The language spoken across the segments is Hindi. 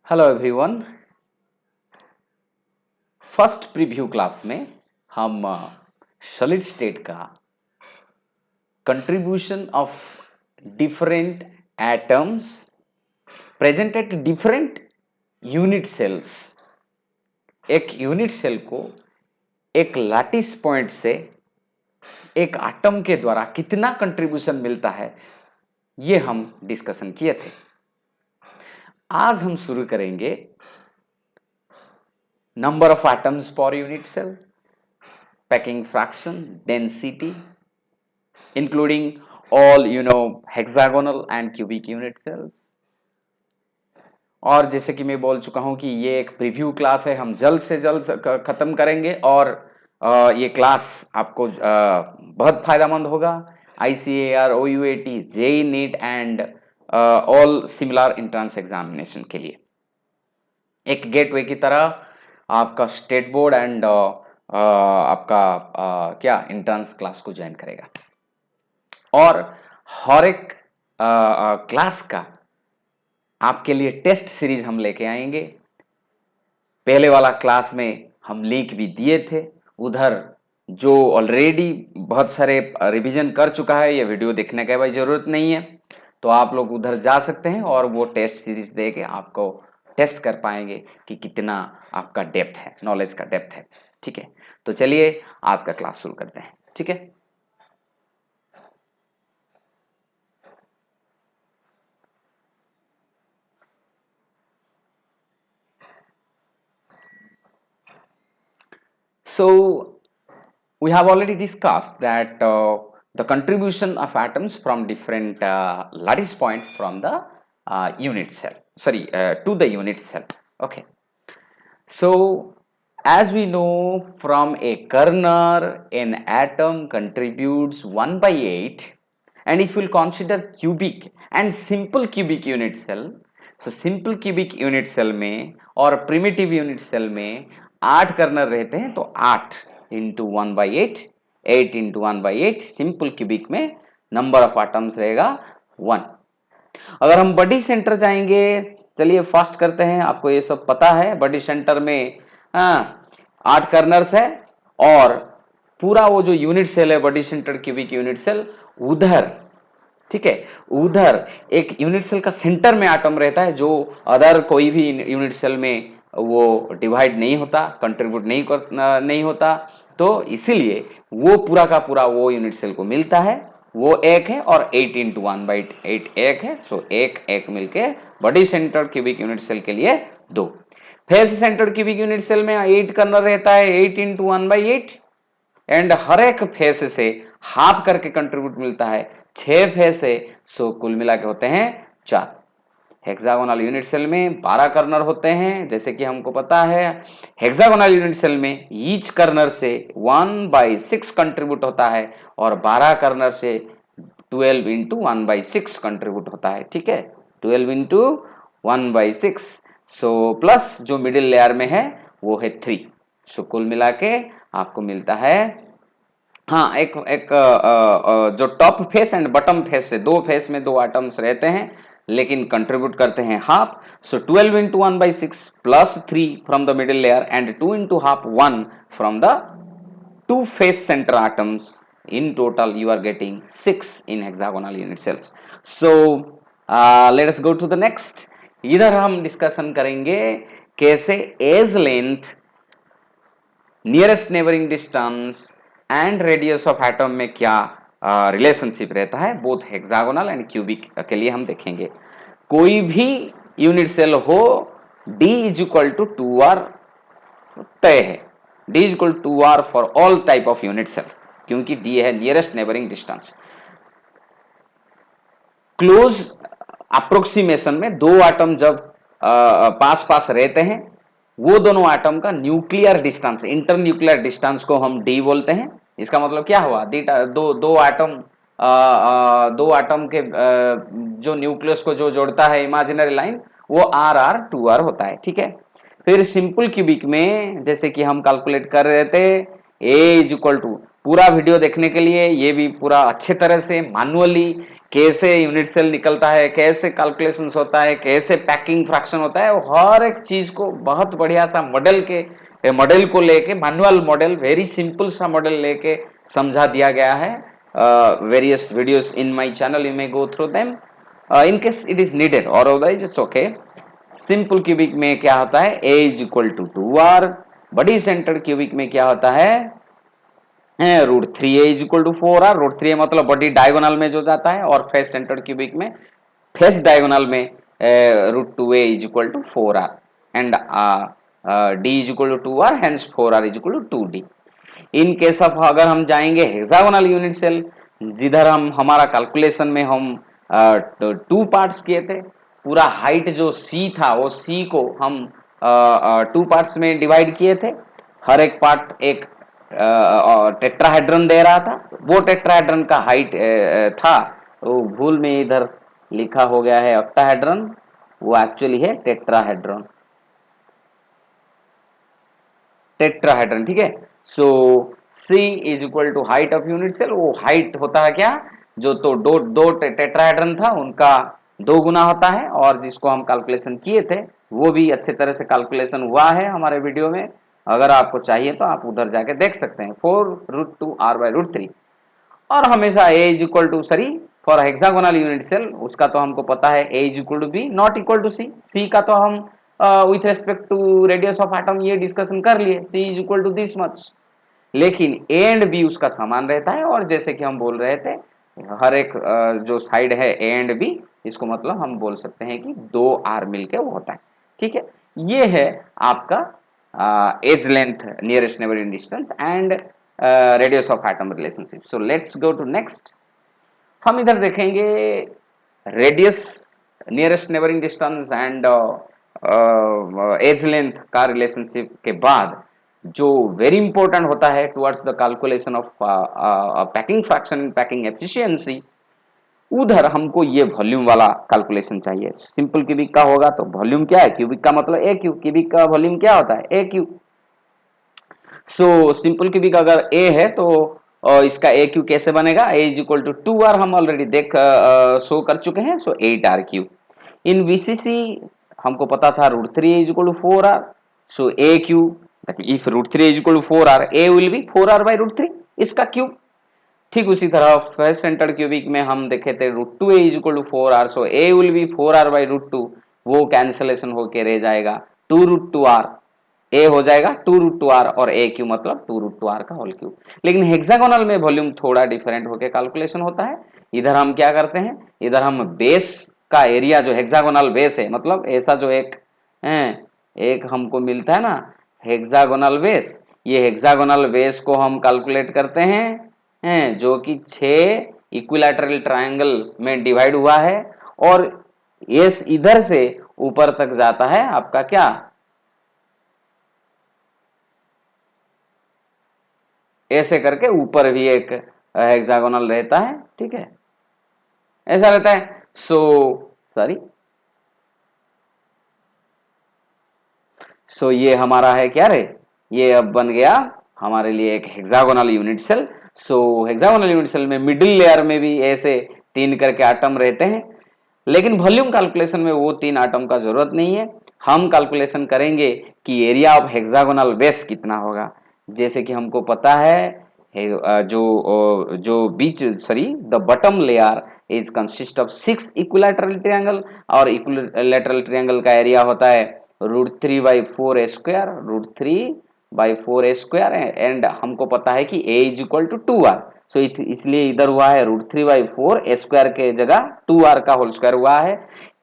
Hello everyone. First preview class में हम सॉलिड स्टेट का contribution of different atoms present at different unit cells, एक यूनिट सेल को एक लैटिस पॉइंट से एक एटम के द्वारा कितना कंट्रीब्यूशन मिलता है, ये हम डिस्कशन किए थे। आज हम शुरू करेंगे number of atoms per unit cell, packing fraction, density, including all hexagonal and cubic unit cells। और जैसे कि मैं बोल चुका हूं कि ये एक प्रीव्यू क्लास है, हम जल्द से जल्द खत्म करेंगे और ये क्लास आपको बहुत फायदेमंद होगा। ICAR, OUAT, JEE neat and all similar entrance examination के लिए एक गेटवे की तरह आपका स्टेट बोर्ड एंड आपका क्या एंट्रेंस क्लास को ज्वाइन करेगा। और हर एक क्लास का आपके लिए टेस्ट सीरीज हम लेके आएंगे। पहले वाला क्लास में हम लिंक भी दिए थे, उधर जो ऑलरेडी बहुत सारे रिवीजन कर चुका है, ये वीडियो देखने की भाई जरूरत नहीं है, तो आप लोग उधर जा सकते हैं और वो टेस्ट सीरीज दे के आपको टेस्ट कर पाएंगे कि कितना आपका डेप्थ है, नॉलेज का डेप्थ है। ठीक है, तो चलिए आज का क्लास शुरू करते हैं। ठीक है, so we have already discussed that the contribution of atoms from different lattice point from the unit cell, to the unit cell. Okay, so as we know from a kernel, an atom contributes 1 by 8, and if we'll consider cubic and simple cubic unit cell, so simple cubic unit cell में और primitive unit cell में 8 कर्नल रहते हैं, तो 8 into 1 by 8, 8 into 1 by 8, simple cubic में नंबर ऑफ एटम्स रहेगा 1। अगर हम बॉडी सेंटर जाएंगे, चलिए फर्स्ट करते हैं, आपको ये सब पता है। बॉडी सेंटर में 8 कर्नल्स है और पूरा वो जो यूनिट सेल है body centre cubic unit cell, उधर ठीक है, उधर एक यूनिट सेल का सेंटर में एटम रहता है जो अदर कोई भी यूनिट सेल में वो डिवाइड नहीं होता, कंट्रीब्यूट नहीं होता, तो इसीलिए वो पूरा का पूरा वो यूनिट सेल को मिलता है, वो एक है और 8 इंटू 1 बाई 8 एक है, सो एक एक मिलके body centre cubic unit cell के लिए 2। Face centre cubic unit cell में 8 कर्नल रहता है, 8 इंटू 1 बाई 8, एंड हर एक फेस से हाफ करके कंट्रीब्यूट मिलता है, 6 फेस है, सो कुल मिला के होते हैं 4। हेक्सागोनल यूनिट सेल में 12 कर्नल होते हैं, जैसे कि हमको पता है हेक्सागोनल यूनिट सेल में ईच कर्नल से 1 बाई 6 कंट्रीब्यूट होता है और 12 कर्नल से 12 इंटू 1 बाई 6 कंट्रीब्यूट होता है। ठीक है, 12 इंटू 1 बाई 6, सो प्लस जो मिडिल लेयर में है वो है 3, सो कुल मिला के आपको मिलता है, हाँ, एक जो top face and bottom face से, दो फेस में दो एटम्स रहते हैं लेकिन कंट्रीब्यूट करते हैं half, so 12 into 1 by 6 plus 3 from the middle layer and 2 into half 1 from the two face centre atoms, in total you are getting 6 in hexagonal unit cells। so let us go to the next। इधर हम डिस्कशन करेंगे कैसे edge length, nearest neighbouring distance and radius of atom में क्या रिलेशनशिप रहता है, बोथ हेक्सागोनल एंड क्यूबिक के लिए हम देखेंगे। कोई भी यूनिट सेल हो, D is equal to 2R तय है, D is equal to 2R for all type of unit cell, क्योंकि D है nearest neighbouring distance. Close approximation में दो एटम जब पास पास रहते हैं, वो दोनों एटम का nuclear distance, inter nuclear distance को हम D बोलते हैं। इसका मतलब क्या हुआ, दो एटम के जो न्यूक्लियस को जो जोड़ता है इमेजिनरी लाइन, वो RR2R होता है। ठीक है, फिर सिंपल क्यूबिक में जैसे कि हम कैलकुलेट कर रहे थे, A इज इक्वल टू, पूरा वीडियो देखने के लिए ये भी पूरा अच्छे तरह से मैनुअली कैसे यूनिट सेल निकलता है, कैसे कैलकुलेशंस होता है, कैसे पैकिंग फ्रैक्शन होता है, हर एक चीज को बहुत बढ़िया सा मॉडल को लेके, मैनुअल मॉडल, वेरी सिंपल सा मॉडल लेके समझा दिया गया है। Various videos in my channel, you may go through them in case it is needed, और otherwise it's okay. Simple cubic में क्या होता है, ए इज इक्वल टू 2r। बड़ी सेंटर्ड क्यूबिक में क्या होता है, √3a is equal to 4r। √3a मतलब बॉडी डायगोनल में जो जाता है, और फेस सेंटर्ड क्यूबिक में फेस डायगोनल में √2a is equal to 4r and d is equal to 2r, hence 4r is equal to 2d। In case of अगर हम जाएंगे हेक्सागोनल यूनिट सेल, जिधर हम हमारा कैलकुलेशन में हम 2 पार्ट्स किए थे, पूरा हाइट जो c था वो c को हम 2 पार्ट्स में डिवाइड किए थे। हर एक पार्ट एक टेट्राहेड्रन दे रहा था। वो टेट्राहेड्रन का हाइट था, वो भूल में इधर लिखा हो गया है ऑक्टाहेड्रन, वो एक्चुअली है टेट्राहेड्रन। टेट्राहेड्रन, ठीक है। So c is equal to height of unit cell. वो हाइट होता है क्या, जो तो दो टेट्राहेड्रन था उनका 2 गुना होता है, और जिसको हम कैलकुलेशन किए थे वो भी अच्छे तरह से कैलकुलेशन हुआ है हमारे वीडियो में। अगर आपको चाहिए तो आप उधर जाके देख सकते हैं। 4√2r/√3। और हमेशा a is equal to, sorry, for hexagonal unit cell उसका तो हमको पता है a is equal to b not equal to c। c का तो हम with respect to radius of atom ये डिस्कशन कर लिए, c is equal to this much. लेकिन a एंड b उसका समान रहता है, और जैसे कि हम बोल रहे थे, हर एक जो साइड है a एंड b, इसको मतलब हम बोल सकते हैं कि 2r मिलके वो होता है, ठीक है। ये है आपका edge length, nearest neighbouring distance and radius of atom relationship. So let's go to next. हम इधर देखेंगे radius, nearest neighbouring distance and edge length का रिलेशनशिप के बाद जो वेरी इंपॉर्टेंट होता है towards the calculation of packing fraction and packing efficiency, उधर हमको ये वॉल्यूम वाला कैलकुलेशन चाहिए। सिंपल क्यूबिक का होगा तो वॉल्यूम क्या है, क्यूबिक का मतलब ए क्यूब, क्यूबिक का वॉल्यूम क्या होता है, ए क्यूब। सो सिंपल क्यूबिक अगर ए है तो इसका ए क्यू कैसे बनेगा, ए इज इक्वल टू 2r, हम ऑलरेडी देख शो कर चुके हैं। सो 8r क्यूब। इन वीसीसी हमको पता था √3 is equal to 4r। So A cube, if √3 is equal to 4r, A will be 4r/√3, इसका क्यूब। ठीक उसी तरह फर्स्ट सेंटर्ड क्यूबिक में हम देखे थे √2a is equal to 4r, so A will be 4r/√2, वो कैंसिलेशन होके रह जाएगा 2√2r। ए हो जाएगा 2√2r, और ए क्यू मतलब 2√2r का होल क्यूब। लेकिन हेक्सागोनल में वॉल्यूम थोड़ा डिफरेंट होके कैलकुलेशन होता है। इधर हम क्या करते हैं, इधर हम बेस का एरिया, जो हेक्सागोनल बेस है, मतलब ऐसा जो एक हमको मिलता है ना हेक्सागोनल बेस, ये हेक्सागोनल बेस को हम कैलकुलेट करते हैं जो कि 6 इक्विलैटरल ट्रायंगल में डिवाइड हुआ है, और ये इधर से ऊपर तक जाता है आपका क्या, ऐसे करके ऊपर भी एक हेक्सागोनल रहता है, ठीक है, ऐसा रहता है। सो सॉरी, सो ये हमारा है क्या रे, ये अब बन गया हमारे लिए एक हेक्सागोनल यूनिट सेल। सो हेक्सागोनल यूनिट सेल में मिडिल लेयर में भी ऐसे 3 करके आटम रहते हैं, लेकिन वॉल्यूम कैलकुलेशन में वो 3 आटम का जरूरत नहीं है। हम कैलकुलेशन करेंगे कि एरिया ऑफ हेक्सागोनल बेस कितना होगा। जैसे कि हमको पता है जो बीच, sorry, the bottom layer is consist of 6 equilateral triangle, और इक्विलैटरल ट्रायंगल का एरिया होता है √3/4 स्क्वायर, √3/4 स्क्वायर, एंड हमको पता है कि a is equal to 2r। So इसलिए इधर हुआ है √3/4 स्क्वायर के जगह 2r का होल स्क्वायर हुआ है।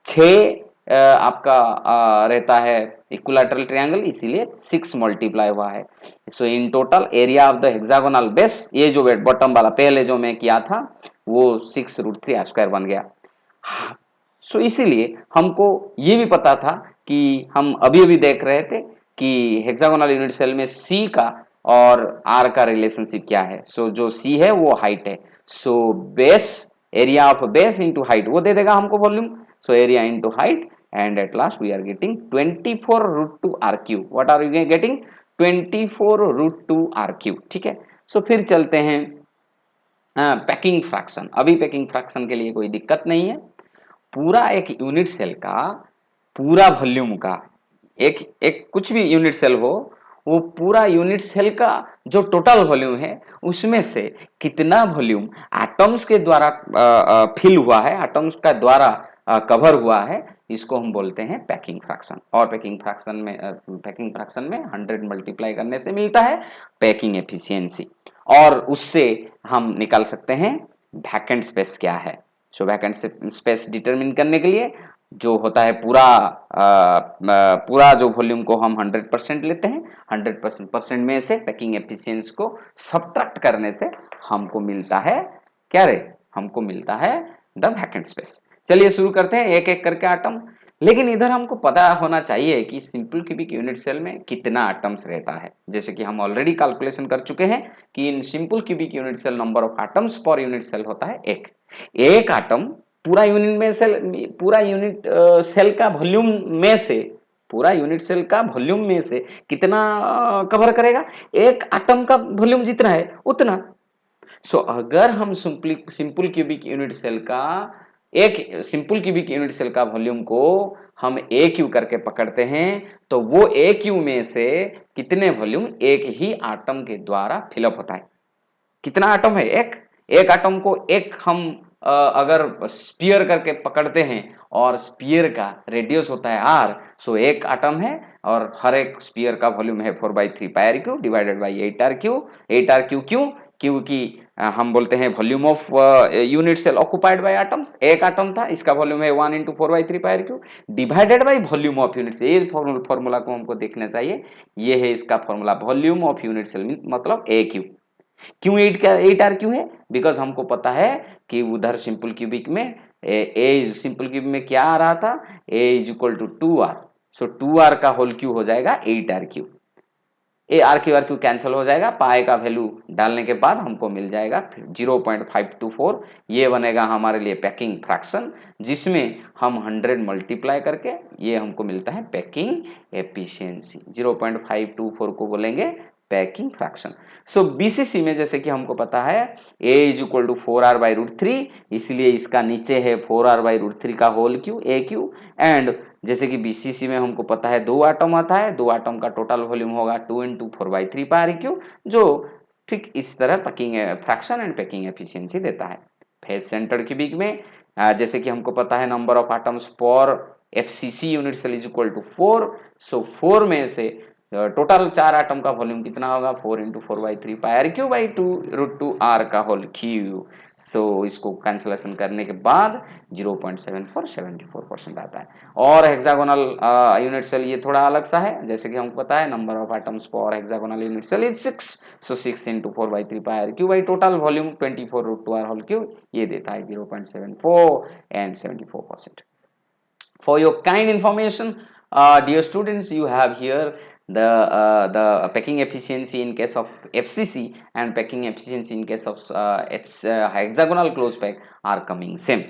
6 आपका रहता है इक्विलैटरल ट्रायंगल, इसीलिए 6 मल्टीप्लाई हुआ है। So in total area of the hexagonal base, ये जो बॉटम वाला पहले जो मैं किया था वो 6√3r² बन गया। सो इसीलिए हमको ये भी पता था कि हम अभी अभी देख रहे थे कि हेक्सागोनल यूनिट सेल में c का और r का रिलेशनशिप क्या है। सो जो c है वो हाइट है। So base, area of base into height, वो दे देगा हमको volume. So area into height, and at last we are getting 24√2r³। What are you getting, 24√2r³। ठीक है। सो फिर चलते हैं पैकिंग फ्रैक्शन, अभी पैकिंग फ्रैक्शन के लिए कोई दिक्कत नहीं है। पूरा एक यूनिट सेल का पूरा वॉल्यूम का, एक एक कुछ भी यूनिट सेल हो, वो पूरा यूनिट सेल का जो टोटल वॉल्यूम है उसमें से कितना वॉल्यूम एटम्स के द्वारा फिल हुआ है, एटम्स का द्वारा कवर हुआ है, इसको हम बोलते हैं पैकिंग फ्रैक्शन। और पैकिंग फ्रैक्शन में 100 मल्टीप्लाई करने से मिलता है पैकिंग एफिशिएंसी, और उससे हम निकाल सकते हैं वैकेंट स्पेस क्या है। सो वैकेंट स्पेस डिटरमिन करने के लिए जो होता है पूरा जो वॉल्यूम को हम 100% लेते हैं, 100% में से पैकिंग एफिशिएंसी को सब्ट्रैक्ट करने से हमको मिलता है क्या रे, हमको मिलता है द वैकेंट स्पेस। चलिए शुरू करते हैं एक एक करके आटम। लेकिन इधर हमको पता होना चाहिए कि सिंपल क्यूबिक यूनिट सेल में कितना एटम्स रहता है। जैसे कि हम ऑलरेडी कैलकुलेशन कर चुके हैं कि in simple cubic unit cell number of atoms per unit cell होता है एक। एक एटम पूरा यूनिट सेल का वॉल्यूम में से, पूरा यूनिट सेल का वॉल्यूम में से कितना कवर करेगा, एक एटम का वॉल्यूम जितना है उतना। सो अगर हम सिंपल क्यूबिक यूनिट सेल का एक सिंपल क्यूबिक यूनिट सेल का वॉल्यूम को हम ए क्यू करके पकड़ते हैं, तो वो ए क्यू में से कितने वॉल्यूम एक ही एटम के द्वारा फिलअप होता है। कितना एटम है, एक एक एटम को एक हम अगर स्पीयर करके पकड़ते हैं और स्पीयर का रेडियस होता है आर, सो एक एटम है और हर एक स्पीयर का वॉल्यूम है 4/3πr³ divided by 8r³ 8r³ क्यों, क्योंकि हम बोलते हैं volume of unit cell occupied by atoms, एक एटम था इसका वॉल्यूम है 1 × 4/3πr³ divided by volume of unit cell. ये फॉर्मूला को हमको देखना चाहिए, ये है इसका formula, volume of unit cell मतलब ए क्यू। क्यों 8r क्यों है, बिकॉज हमको पता है कि उधर सिंपल क्यूबिक में ए सिंपल क्यूबिक में क्या आ रहा था, a is equal to 2r, so 2r का होल क्यू हो जाएगा 8r³। A R Q cancel हो जाएगा, पाए का वैल्यू डालने के बाद हमको मिल जाएगा 0.524। ये बनेगा हमारे लिए पैकिंग फ्रैक्शन, जिसमें हम 100 मल्टीप्लाई करके ये हमको मिलता है पैकिंग एफिशिएंसी। 0.524 को बोलेंगे पैकिंग फ्रैक्शन। सो बीसीसी में जैसे कि हमको पता है ए इज इक्वल टू 4r/√3, इसलिए इसका नीचे है 4r/√3 का whole cube A cube. And जैसे कि बीसीसी में हमको पता है दो एटम आता है, दो एटम का टोटल वॉल्यूम होगा 2 × 4/3πr³, जो ठीक इस तरह packing fraction and packing efficiency देता है। फेस सेंटर क्यूबिक में जैसे कि हमको पता है number of atoms per FCC unit cell is equal to 4, so 4 में से टोटल 4 एटम का वॉल्यूम कितना होगा 4 × 4/3πr³/2√2r का होल क्यू। सो इसको कैंसिलेशन करने के बाद 0.74 आता है। और हेक्सागोनल यूनिट सेल ये थोड़ा अलग सा है, जैसे कि हमको पता है number of atoms for hexagonal unit cell is 6, so 6 × 4/3πr³ total volume 24√2r whole cube, ये देता है 0.74 and 74%। For your kind information, dear students, you have here the packing efficiency in case of FCC and packing efficiency in case of hexagonal close pack are coming same।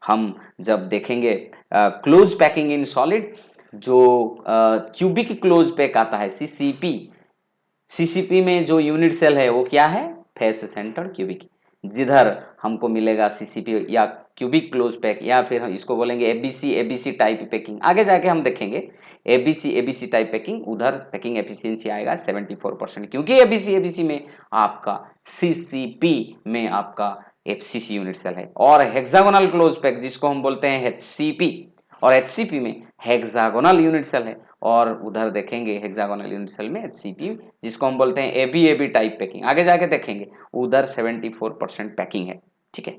हम जब देखेंगे क्लोज पैकिंग इन सॉलिड, जो क्यूबिक क्लोज पैक आता है सीसीपी, सीसीपी में जो यूनिट सेल है वो क्या है, फेस सेंटर क्यूबिक। जिधर हमको मिलेगा सीसीपी या क्यूबिक क्लोज पैक, या फिर इसको बोलेंगे एबीसी टाइप पैकिंग, आगे जाके हम देखेंगे एबीसी टाइप पैकिंग, उधर पैकिंग एफिशिएंसी आएगा 74%, क्योंकि एबीसी में आपका सीसीपी में आपका एफसीसी यूनिट सेल है। और हेक्सागोनल क्लोज पैक जिसको हम बोलते हैं एचसीपी, और एचसीपी में हेक्सागोनल यूनिट सेल है, और उधर देखेंगे हेक्सागोनल यूनिट सेल में एचसीपी जिसको हम बोलते हैं एबी टाइप पैकिंग, आगे जाके देखेंगे उधर 74% पैकिंग है। ठीक है,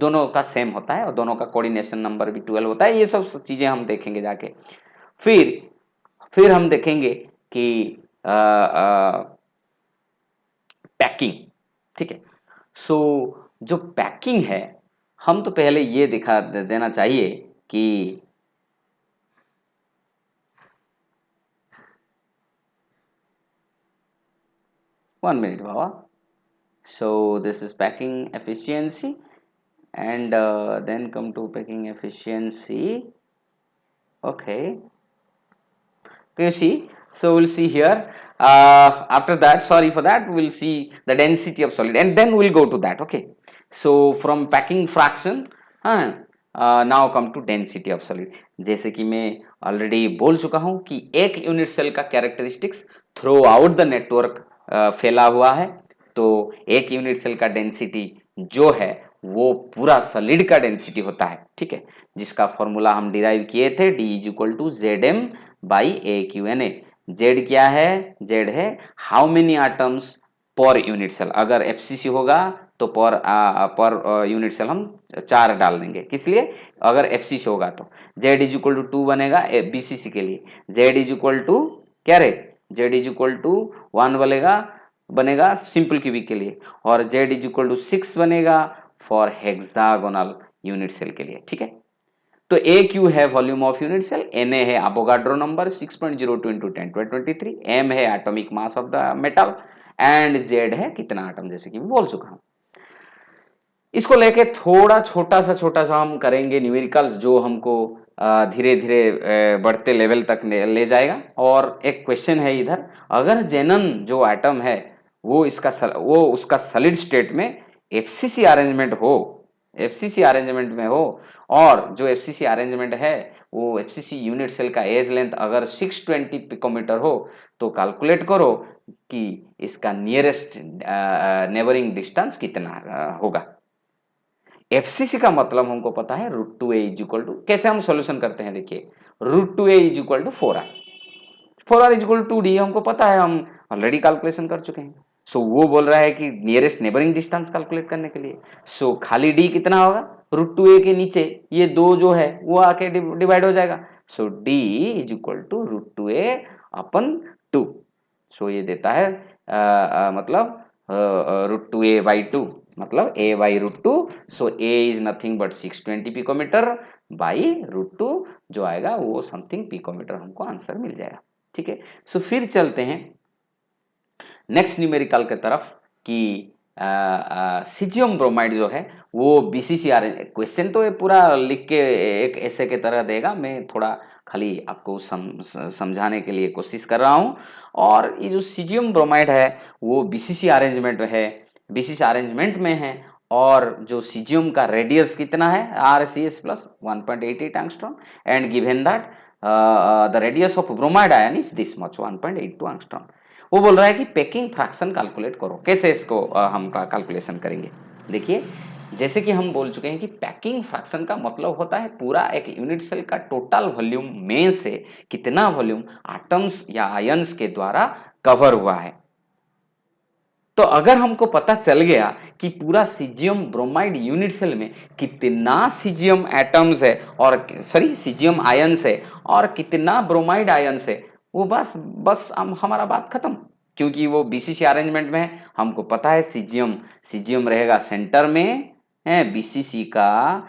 दोनों का सेम होता है और दोनों का कोऑर्डिनेशन नंबर भी 12 होता है। ये सब चीजें हम देखेंगे जाके। फिर हम देखेंगे कि पैकिंग। ठीक है, सो जो पैकिंग है, हम तो पहले ये दिखा देना चाहिए कि one minute baba, so this is packing efficiency and then come to packing efficiency. Okay, you see, so we'll see here After that, sorry for that, we'll see the density of solid and then we'll go to that. Okay, so from packing fraction, now come to density of solid. जैसे कि मैं ऑलरेडी बोल चुका हूं कि एक यूनिट सेल का characteristics through out the network फैला हुआ है, तो एक यूनिट सेल का डेंसिटी जो है वो पूरा सॉलिड का डेंसिटी होता है, ठीक है, जिसका फॉर्मूला हम डिराइव किए थे, D is equal to Z M by A Q N A. Z क्या है? जेड है how many atoms per unit cell. अगर एफसीसी होगा तो पर यूनिट सेल हम 4 डाल देंगे, किस लिए? अगर एफसीसी होगा तो जेड इज इक्वल टू 2 बनेगा बीसीसी के लिए, जेड इज इक्वल टू क्या रे, जेड इज इक्वल टू 1 बनेगा सिंपल क्यूबिक के लिए, और जेड इज इक्वल टू 6 बनेगा फॉर हेक्सागोनल यूनिट सेल के लिए, ठीक है। तो ए क्यू है volume of unit cell, N A है अवोगाड्रो नंबर 6.02 इंटू 10^23, एम है atomic mass of the metal, and Z है कितना आटम, जैसे कि मैं बोल चुका हूं। इसको लेके थोड़ा छोटा सा हम करेंगे न्यूमेरिकल्स, जो हमको धीरे धीरे बढ़ते लेवल तक ले जाएगा। और एक क्वेश्चन है इधर, अगर जेनन जो एटम है वो उसका सॉलिड स्टेट में एफसीसी अरेंजमेंट हो, एफसीसी अरेंजमेंट में हो, और जो एफसीसी अरेंजमेंट है वो एफसीसी यूनिट सेल का एज लेंथ अगर 620 पिकोमीटर हो, तो कैलकुलेट करो कि इसका नियरेस्ट नेबरिंग डिस्टेंस कितना होगा। एफसीसी का मतलब हमको पता है √2a इज इक्वल टू, कैसे हम सॉल्यूशन करते हैं देखिए, √2a is equal to 4r, 4r is equal to 2d हमको पता है, हम ऑलरेडी कैलकुलेशन कर चुके हैं। सो वो बोल रहा है कि नियरेस्ट नेबरिंग डिस्टेंस कैलकुलेट करने के लिए, सो खाली d कितना होगा, √2a के नीचे ये दो जो है वो आके डिवाइड हो जाएगा, so d is equal to √2a upon 2, so ये देता है मतलब √2a/2, मतलब a/√2, so a is nothing but 620 picometre by √2, जो आएगा वो समथिंग पिकोमीटर, हमको आंसर मिल जाएगा, ठीक है। सो फिर चलते हैं नेक्स्ट न्यूमेरिकल के तरफ कि सीजियम ब्रोमाइड जो है वो बीसीसीआर, क्वेश्चन तो ये पूरा लिख के एक ऐसे के तरह देगा, मैं थोड़ा खाली आपको समझाने के लिए कोशिश कर रहा हूँ। और ये जो सीजियम ब्रोमाइड है वो बीसीसी अरेंजमेंट है, बीसीसी अरेंजमेंट में है, और जो सीजियम का रेडियस कितना है RCS plus 1.88 angstrom, and given that the radius of bromide ion is this much 1.82 angstrom. वो बोल रहा है कि पैकिंग फ्रैक्शन कैलकुलेट करो, कैसे इसको हम कैलकुलेशन करेंगे। देखिए जैसे कि हम बोल चुके हैं कि पैकिंग फ्रैक्शन का मतलब होता है पूरा एक यूनिट सेल का टोटल वॉल्यूम में से कितना वॉल्यूम एटम्स या आयंस के द्वारा कवर हुआ है। तो अगर हमको पता चल गया कि पूरा सीजियम ब्रोमाइड यूनिट सेल में कितना सीजियम एटम्स है, और सॉरी सीजियम आयंस है, और कितना ब्रोमाइड आयंस है, वो बस बस हमारा बात खत्म, क्योंकि वो बीसीसी अरेंजमेंट में है। हमको पता है सीजियम सीजियम रहेगा सेंटर में है, बीसीसी का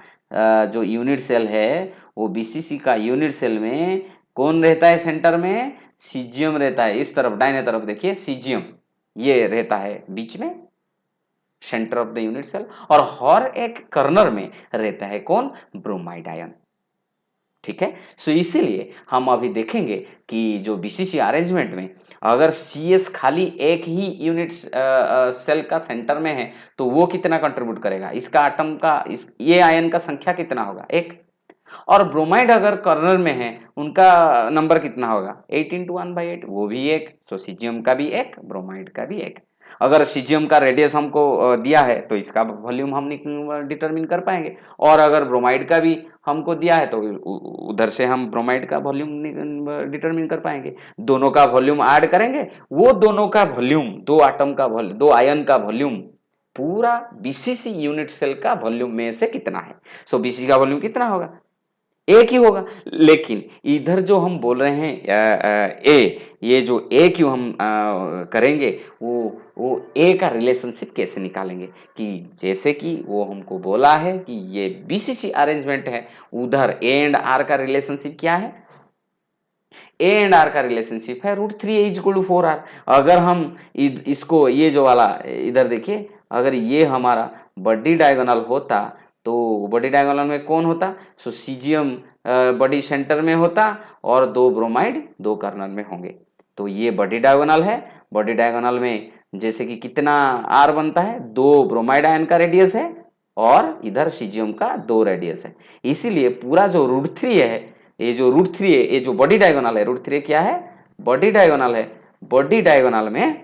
जो यूनिट सेल है वो बीसीसी का यूनिट सेल में कौन रहता है सेंटर में, सीजियम रहता है। इस तरफ दाहिने तरफ देखिए सीजियम ये रहता है बीच में, centre of the unit cell, और हर एक कर्नर में रहता है कौन, ब्रोमाइड आयन, ठीक है। सो इसीलिए हम अभी देखेंगे कि जो बीसीसी अरेंजमेंट में अगर CS खाली एक ही यूनिट सेल का सेंटर में है तो वो कितना कंट्रीब्यूट करेगा, इसका एटम का ये आयन का संख्या कितना होगा, एक, और ब्रोमाइड अगर कर्नल में है उनका नंबर कितना होगा, 8 × 1/8, वो भी एक, तो सीजियम का भी एक, ब्रोमाइड का भी एक। अगर सीजियम का रेडियस हमको दिया है तो इसका वॉल्यूम हम डिटरमिन कर पाएंगे, और अगर ब्रोमाइड का भी हमको दिया है तो उधर से हम ब्रोमाइड का वॉल्यूम डिटरमिन कर पाएंगे। दोनों का वॉल्यूम ऐड करेंगे, वो दोनों का वॉल्यूम, दो आटम का वॉल्यूम, दो आयन का वॉल्यूम पूरा बीसीसी यूनिट सेल का वॉल्यूम में से कितना है। सो बीसी का वॉल्यूम कितना होगा, एक ही होगा। लेकिन इधर जो हम बोल रहे हैं ए, ये जो ए क्यू हम करेंगे वो ए का रिलेशनशिप कैसे निकालेंगे, कि जैसे कि वो हमको बोला है कि ये बीसीसी अरेंजमेंट है, उधर ए एंड आर का रिलेशनशिप क्या है, ए एंड आर का रिलेशनशिप है √3a = 4r। अगर हम इसको ये जो वाला इधर देखिए, अगर ये हमारा बड़ी डायगोनल होता तो बड़ी डायगोनल में कौन होता, सो सीजियम बड़ी सेंटर में होता और दो ब्रोमाइड दो कर्नल में होंगे। तो ये बॉडी डायगोनल है। बॉडी डायगोनल में जैसे कि कितना आर बनता है, 2 ब्रोमाइड आयन का रेडियस है और इधर सीजियम का 2 रेडियस है। इसीलिए पूरा जो √3 है, ये जो √3 है, ये जो बॉडी डायगोनल है, √3 क्या है, बॉडी डायगोनल है। बॉडी डायगोनल में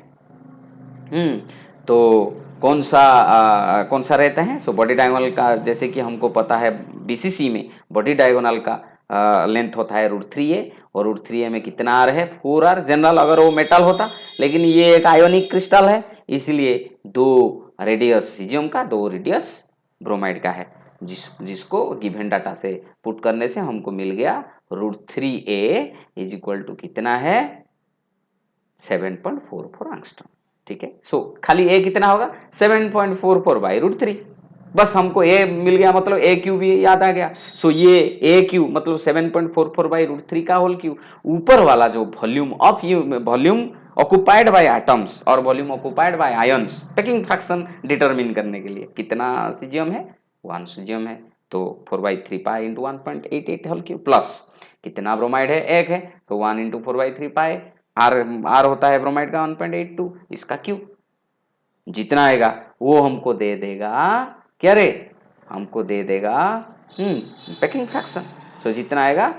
तो कौन सा रहता है, सो बॉडी डायगोनल का जैसे कि हमको पता है बीसीसी में बॉडी डायगोनल का लेंथ होता है √3a और √3a में कितना आर है, 4r। जनरल अगर वो मेटल होता, लेकिन ये एक आयोनिक क्रिस्टल है, इसलिए 2 रेडियस सीजियम का, 2 रेडियस ब्रोमाइड का है, जिसको गिवन डाटा से पुट करने से हमको मिल गया √3a इज इक्वल टू कितना है, 7.44 एंगस्ट्रॉम। ठीक है, सो खाली ए कितना होगा, 7.44 बाई √3। बस हमको ए मिल गया, मतलब ए क्यू भी याद आ गया। सो ये ए क्यू मतलब 7.44 बाई √3 का होल क्यू। ऊपर वाला जो वॉल्यूम ऑक्युपाइड बाय एटम्स और volume occupied by ions, packing fraction determine करने के लिए कितना सीजियम है, 1 सीजियम है, तो 4/3 pi into 1.88 whole cube plus कितना ब्रोमाइड है, 1 है, तो 1 इंटू 4/3 पाई, आर होता है ब्रोमाइड का 1.82, इसका क्यू जितना आएगा वो हमको दे देगा, क्या रे, हमको दे देगा पैकिंग फ्रैक्शन। तो जितना आएगा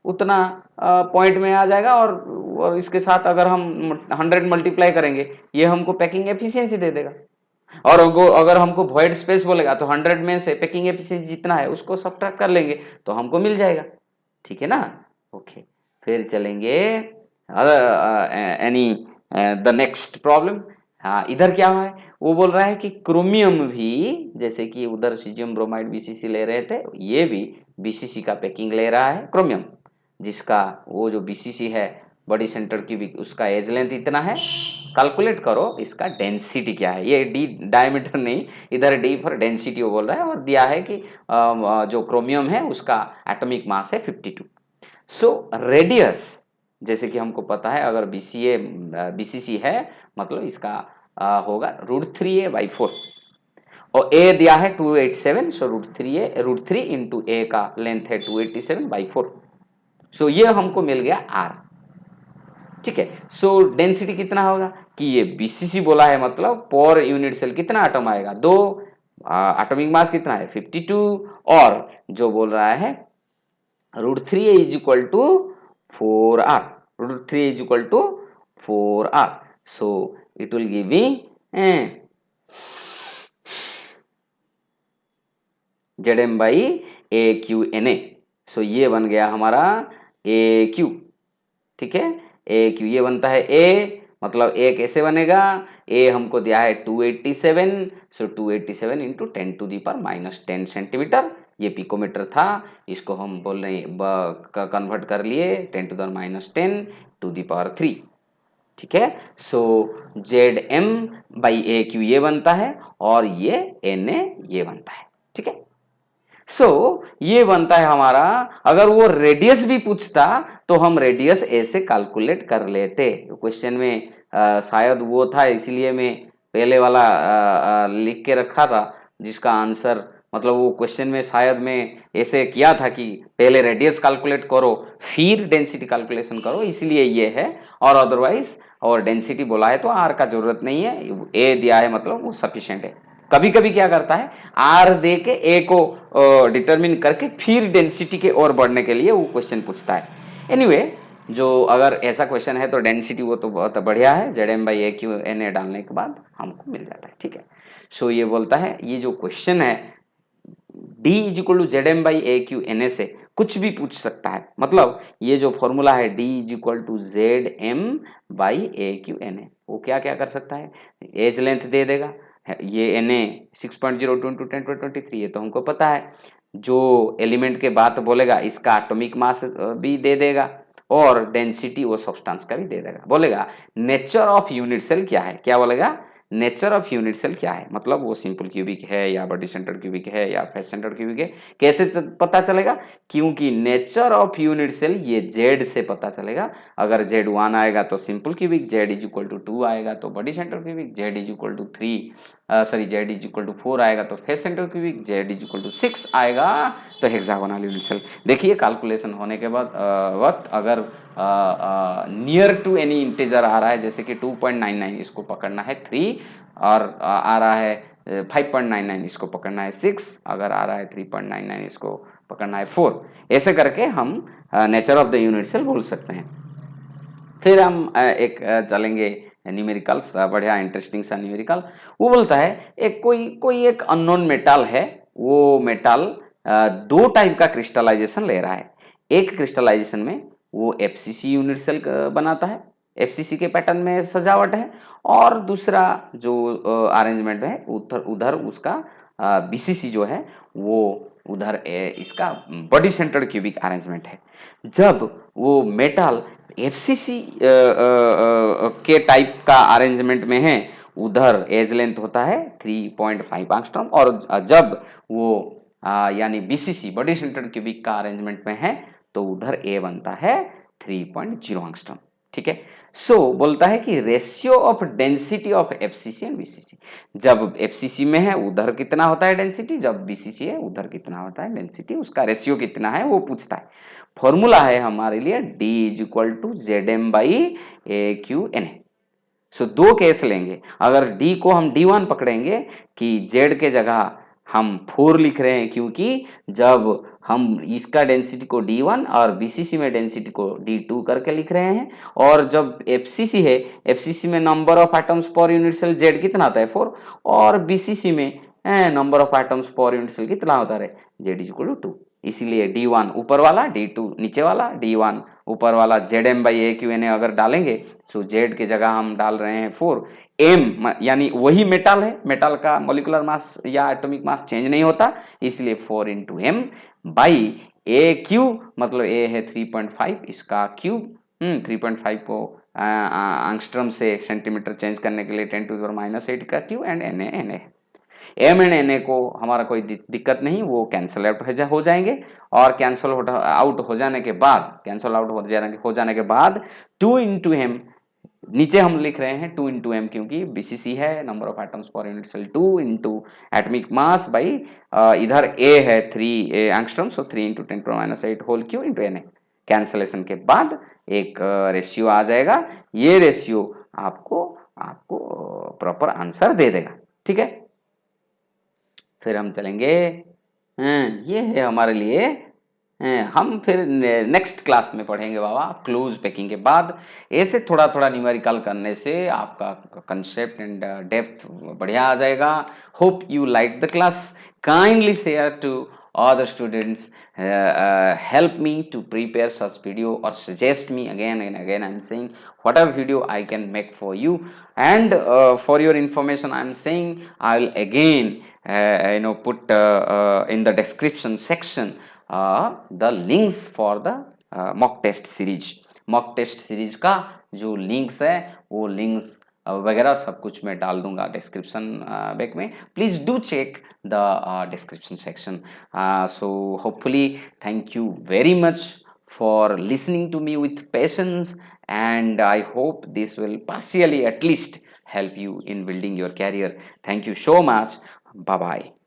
उतना पॉइंट में आ जाएगा, और इसके साथ अगर हम 100 मल्टीप्लाई करेंगे ये हमको पैकिंग एफिशिएंसी दे देगा। और अगर हमको वॉइड स्पेस बोलेगा तो 100 में से पैकिंग एफिशिएंसी जितना है उसको सब्ट्रैक्ट कर लेंगे तो हमको मिल जाएगा। ठीक है ना, ओके। फिर चलेंगे एनी द नेक्स्ट प्रॉब्लम। हाँ, इधर क्या है, वो बोल रहा है कि क्रोमियम भी, जैसे कि उधर सीजियम ब्रोमाइड बीसीसी ले रहे थे, ये भी बीसीसी का पैकिंग ले रहा है क्रोमियम, जिसका वो जो बीसीसी है बॉडी सेंटर क्यूबिक, उसका एज लेंथ इतना है। कैलकुलेट करो इसका डेंसिटी क्या है, ये डी डायमीटर नहीं, इधर डी फॉर डेंसिटी वो बोल रहा है, और दिया है कि जो क्रोमियम है उसका एटॉमिक मास है 52। सो रेडियस, जैसे कि हमको पता है अगर बीसीसी है मतलब इसका होगा √3a/4, और ए दिया है 287, सो √3 इंटू ए का लेंथ है 287/4, सो ये हमको मिल गया आर। ठीक है, सो डेंसिटी कितना होगा कि ये बीसीसी बोला है, मतलब पर यूनिट सेल कितना एटम आएगा, 2, एटॉमिक मास कितना है 52, और जो बोल रहा है √3 is equal to 4r, √3 is equal to 4r, so it will give me Zm/AQNA। So ये बन गया हमारा AQ। ठीक है, AQ ये बनता है A, मतलब A कैसे बनेगा, A हमको दिया है 287, सो 287 इंटू 10⁻⁻10 सेंटीमीटर, ये पिकोमीटर था, इसको हम बोल रहे कन्वर्ट कर लिए 10⁻10⁻3। ठीक है, सो Zm/AQ ये बनता है और ये Na ये बनता है। ठीक है, सो ये बनता है हमारा, अगर वो रेडियस भी पूछता तो हम रेडियस ए से कैलकुलेट कर लेते। क्वेश्चन में शायद वो था, इसलिए मैं पहले वाला लिख के रखा था, जिसका आंसर मतलब वो क्वेश्चन में शायद मैं ऐसे किया था कि पहले रेडियस कैलकुलेट करो फिर डेंसिटी कैलकुलेशन करो, इसलिए ये है, और अदरवाइज और डेंसिटी बोला है तो आर का जरूरत नहीं है, ए दिया है मतलब वो सफिशिएंट है। कभी कभी क्या करता है, आर दे के ए को डिटरमिन करके फिर डेंसिटी के ओर बढ़ने के लिए वो क्वेश्चन पूछता है। एनीवे जो अगर ऐसा क्वेश्चन है तो डेंसिटी वो तो बहुत बढ़िया है, Zm/AQNA डालने के बाद हमको मिल जाता है। ठीक है, सो ये बोलता है ये जो क्वेश्चन है D is equal to Zm/AQNA से कुछ भी पूछ सकता है, मतलब ये जो फॉर्मूला है D is equal to Zm/AQNA, वो क्या क्या कर सकता है, एज लेंथ दे देगा, ये Na 6.02 × 10⁻23 ये तो हमको पता है, जो एलिमेंट के बात बोलेगा इसका एटॉमिक मास भी दे देगा, और डेंसिटी वो सब्सटेंस का भी दे देगा। बोलेगा नेचर ऑफ यूनिट सेल क्या है, क्या बोलेगा, नेचर ऑफ यूनिट सेल क्या है, मतलब वो सिंपल क्यूबिक है या बॉडी सेंटर क्यूबिक है या फेस सेंटर क्यूबिक है, कैसे पता चलेगा, क्योंकि नेचर ऑफ यूनिट सेल ये जेड से पता चलेगा। अगर Z1 आएगा तो simple cubic, Z is equal to 2 आएगा तो body centre cubic, Z is equal to 3 sorry Z is equal to 4 आएगा तो face centre cubic, Z is equal to 6 आएगा तो हेक्सागोनल यूनिट सेल। देखिए कैलकुलेशन होने के बाद वक्त अगर नियर टू एनी इंटीजर आ रहा है, जैसे कि 2.99 इसको पकड़ना है 3, और आ रहा है 5.99 इसको पकड़ना है 6, अगर आ रहा है 3.99 इसको पकड़ना है 4, ऐसे करके हम nature of the unit cell बोल सकते हैं। फिर हम एक चलेंगे न्यूमेरिकल्स, बढ़िया इंटरेस्टिंग सा न्यूमेरिकल। वो बोलता है एक कोई कोई एक अननोन मेटल है, वो मेटल दो टाइप का क्रिस्टलाइजेशन ले रहा है। एक क्रिस्टलाइजेशन में वो एफसीसी यूनिट सेल बनाता है, एफसीसी के पैटर्न में सजावट है, और दूसरा जो अरेंजमेंट है उधर उधर उसका बीसीसी जो है वो उधर इसका बॉडी सेंटर्ड क्यूबिक अरेंजमेंट है। जब वो मेटल एफसीसी के टाइप का अरेंजमेंट में है, उधर एज लेंथ होता है 3.5 एंगस्ट्रॉम, और जब वो यानी बीसीसी बॉडी सेंटर्ड क्यूबिक का अरेंजमेंट में है तो उधर ए बनता है 3.0 एंगस्ट्रॉम। ठीक है। सो बोलता है कि ratio of density of FCC and BCC, जब एफसीसी में है उधर कितना होता है डेंसिटी, जब बीसीसी है उधर कितना होता है डेंसिटी, उसका रेशियो कितना है वो पूछता है। फॉर्मूला है हमारे लिए D is equal to Z M by A Q n. So दो केस लेंगे, अगर D को हम D1 पकड़ेंगे कि Z के जगह हम 4 लिख रहे हैं, क्योंकि जब हम इसका डेंसिटी को D1 और BCC में डेंसिटी को D2 करके लिख रहे हैं, और जब FCC है, FCC में number of atoms per unit cell Z कितना आता है 4, और BCC में number of atoms per unit cell कितना होता है Z इज इक्वल टू 2। इसीलिए D1 ऊपर वाला, D2 नीचे वाला, D1 ऊपर वाला, Z M by A Q N A अगर डालेंगे तो जेड की जगह हम डाल रहे हैं 4, एम यानी वही मेटल है, मेटल का मॉलिक्यूलर मास या एटॉमिक मास चेंज नहीं होता, इसलिए 4 into M by A cube, मतलब ए है 3.5, इसका क्यूब 3.5 को एंगस्ट्रॉम से सेंटीमीटर चेंज करने के लिए 10⁻⁸ का cube, and N A M and N A को हमारा कोई दिक्कत नहीं, वो कैंसल आउट हो जाएंगे, और कैंसल आउट हो जाने के बाद, हो जाने के बाद 2 इंटू एम, नीचे हम लिख रहे हैं 2 इंटू एम क्योंकि बीसीसी है, number of atoms per unit cell 2 into atomic mass by इधर ए है 3 angstrom, so 3 into 10⁻⁸ whole cube into N A. Cancellation के बाद एक रेशियो आ जाएगा, ये रेशियो आपको आपको प्रॉपर आंसर दे देगा। ठीक है। फिर हम चलेंगे, ये है हमारे लिए, हम फिर नेक्स्ट क्लास में पढ़ेंगे बाबा क्लोज पैकिंग के बाद। ऐसे थोड़ा थोड़ा न्यूमेरिकल करने से आपका कंसेप्ट एंड डेप्थ बढ़िया आ जाएगा। Hope you like the class, kindly share to other students, help me to prepare such video or suggest me again and again. I'm saying whatever video I can make for you, and for your information I'm saying I'll again put in the description section the links for the mock test series। Mock test series का जो लिंक्स है वो लिंक्स वगैरह सब कुछ मैं डाल दूंगा डिस्क्रिप्शन बैग में, please do check the description section. So hopefully thank you very much for listening to me with patience, and I hope this will partially at least help you in building your career. Thank you so much. Bye bye.